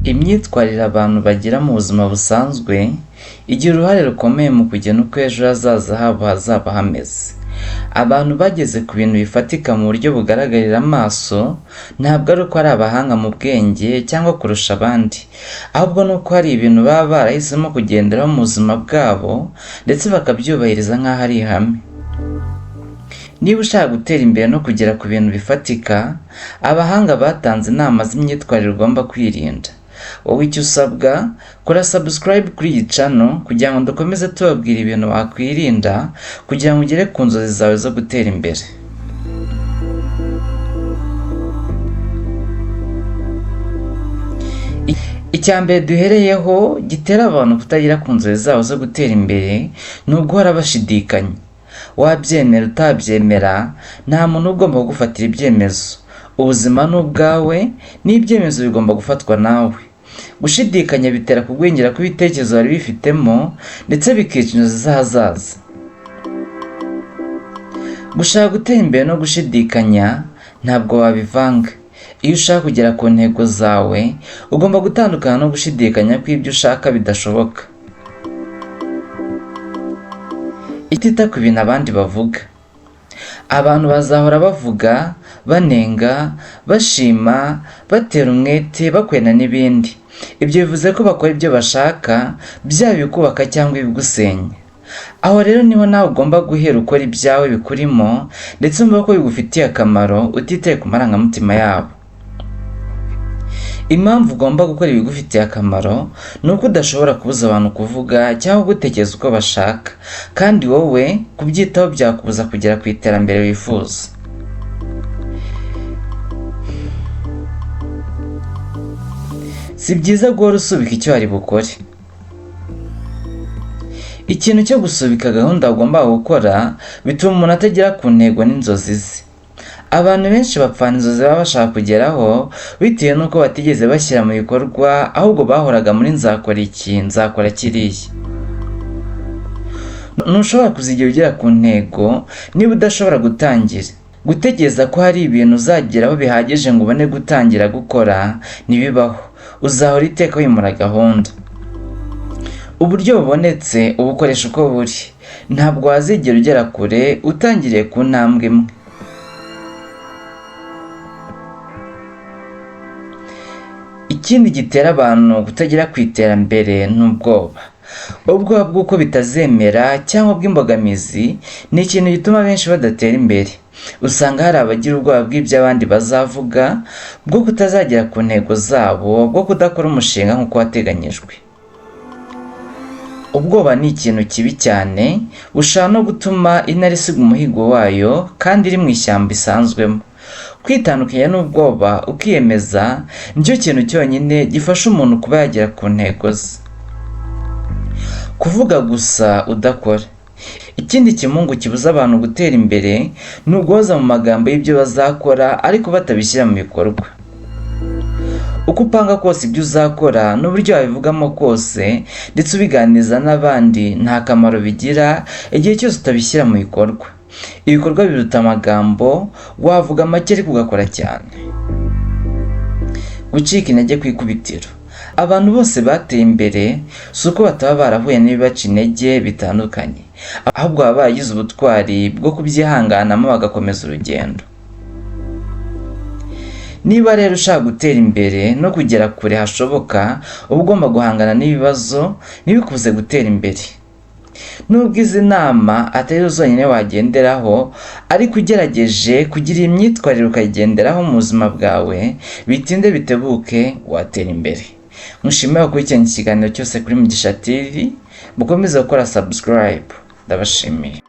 Imyitwarire abantu bagira mu buzima busanzwe igira uruhare rukomeye mu kugena uko ejo hazaza habo hazaba hameze. Abantu bageze ku bintu bifatika mu buryo bugaragarira amaso ntabwo ari uko ari abahanga mu bwenge cyangwa kurusha abandi, ahubwo ni uko hari ibintu baba barahisemo kugenderaho mu buzima bwabo ndetse bakabyubahiriza nk'aho ari ihame. Niba ushaka gutera imbere no kugera ku bintu bifatika, abahanga batanze inama z'imyitwarire ugomba kwirinda. Wowe icyo usabwa, kora subscribe kuri iyi channel kugira ngo dukomeze tubabwira ibintu wakwirinda kugira ngo ugere ku nzozi zawe zo gutera imbere. Icya mbere duhereyeho gitera abantu kutagera ku nzozi zabo zo gutera imbere ni uguhora bashidikanya. Wabyemera utabyemera, nta muntu ugomba kugufatira ibyemezo. Ubuzima ni ubwawe n'ibyemezo bigomba gufatwa nawe. Gushidikanya bitera kugwingira kw'ibitekerezo wari bifitemo ndetse bikica inzozi z'ahazaza. Gushaka gutera imbere no gushidikanya ntabwo wabivanga. Iyo ushaka kugera ku ntego zawe, ugomba gutandukana no gushidikanya kw'ibyo ushaka bidashoboka. Itita ku bintu abandi bavuga. Abantu bazahora bavuga, banenga, bashima, batera umwete, bakwena n'ibindi. Ibyo bivuze ko bakora ibyo bashaka, byaba ibikubaka cyangwa ibigusenya. Aho rero niho nawe ugomba guhera ukora ibyawe bikurimo ndetse wumva ko bigufitiye akamaro utitaye ku marangamutima yabo. Impamvu ugomba gukora ibigufitiye akamaro ni uko udashobora kubuza abantu kuvuga cyangwa gutekereza uko bashaka, kandi wowe kubyitaho byakubuza kugera ku iterambere wifuza. Si byiza guhora usubika icyo wari bukore. Ikintu cyo gusubika gahunda ugomba gukora bituma umuntu atagera ku ntego n'inzozi ze. Abantu benshi bapfana inzozi baba bashaka kugeraho bitewe n'uko batigeze bashyira mu bikorwa, ahubwo bahoraga muri nzakora iki, nzakora kiriya. Ntushobora kuzigera ugera ku ntego niba udashobora gutangira. Gutekereza ko hari ibintu uzageraho bihagije ngo ubone gutangira gukora ntibibaho. Uzahora iteka wimura gahunda. Uburyo bubonetse ubukoresha uko buri. Ntabwo wazigera ugera kure utangiriye ku ntambwe imwe. Ikindi gitera abantu kutagera ku iterambere ni ubwoba. Ubwoba bw'uko bitazemera cyangwa bw'imbogamizi ni ikintu gituma benshi badatera imbere. Usanga hari abagira ubwoba bw'ibyo abandi bazavuga, bwo kutazagera ku ntego zabo, bwo kudakora umushinga nk'uko wateganyijwe. Ubwoba ni ikintu kibi cyane, bushobora no gutuma intare isiga umuhigo wayo kandi iri mu ishyamba isanzwemo. Kwitandukanya n'ubwoba ukiyemeza nicyo kintu cyonyine gifasha umuntu kuba yagera ku ntego ze. Kuvuga gusa udakora. Ikindi kimungu kibuza abantu gutera imbere ni uguhoza mu magambo y'ibyo bazakora ariko batabishyira mu bikorwa. Uko upanga kose ibyo uzakora n'uburyo wabivugamo kose ndetse ubiganiriza n'abandi nta kamaro bigira igihe cyose utabishyira mu bikorwa. Ibikorwa biruta amagambo, wavuga make ariko ugakora cyane. Gucika intege ku ikubitiro. Abantu bose bateye imbere si uko bataba barahuye n'ibibaca intege bitandukanye, ahubwo baba baragize ubutwari bwo kubyihanganamo bagakomeza urugendo. Niba rero ushaka gutera imbere no kugera kure hashoboka, uba ugomba guhangana n'ibibazo ntibikubuze gutera imbere. Nubwo izi nama atari zo zonyine wagenderaho, ariko ugerageje kugira iyi myitwarire ukayigenderaho mu buzima bwawe, bitinde bitebuke watera imbere. Mushimire gukurikirana ikiganiro cyose kuri Mugisha TV, mukomeze gukora subscribe. Ndabashimiye.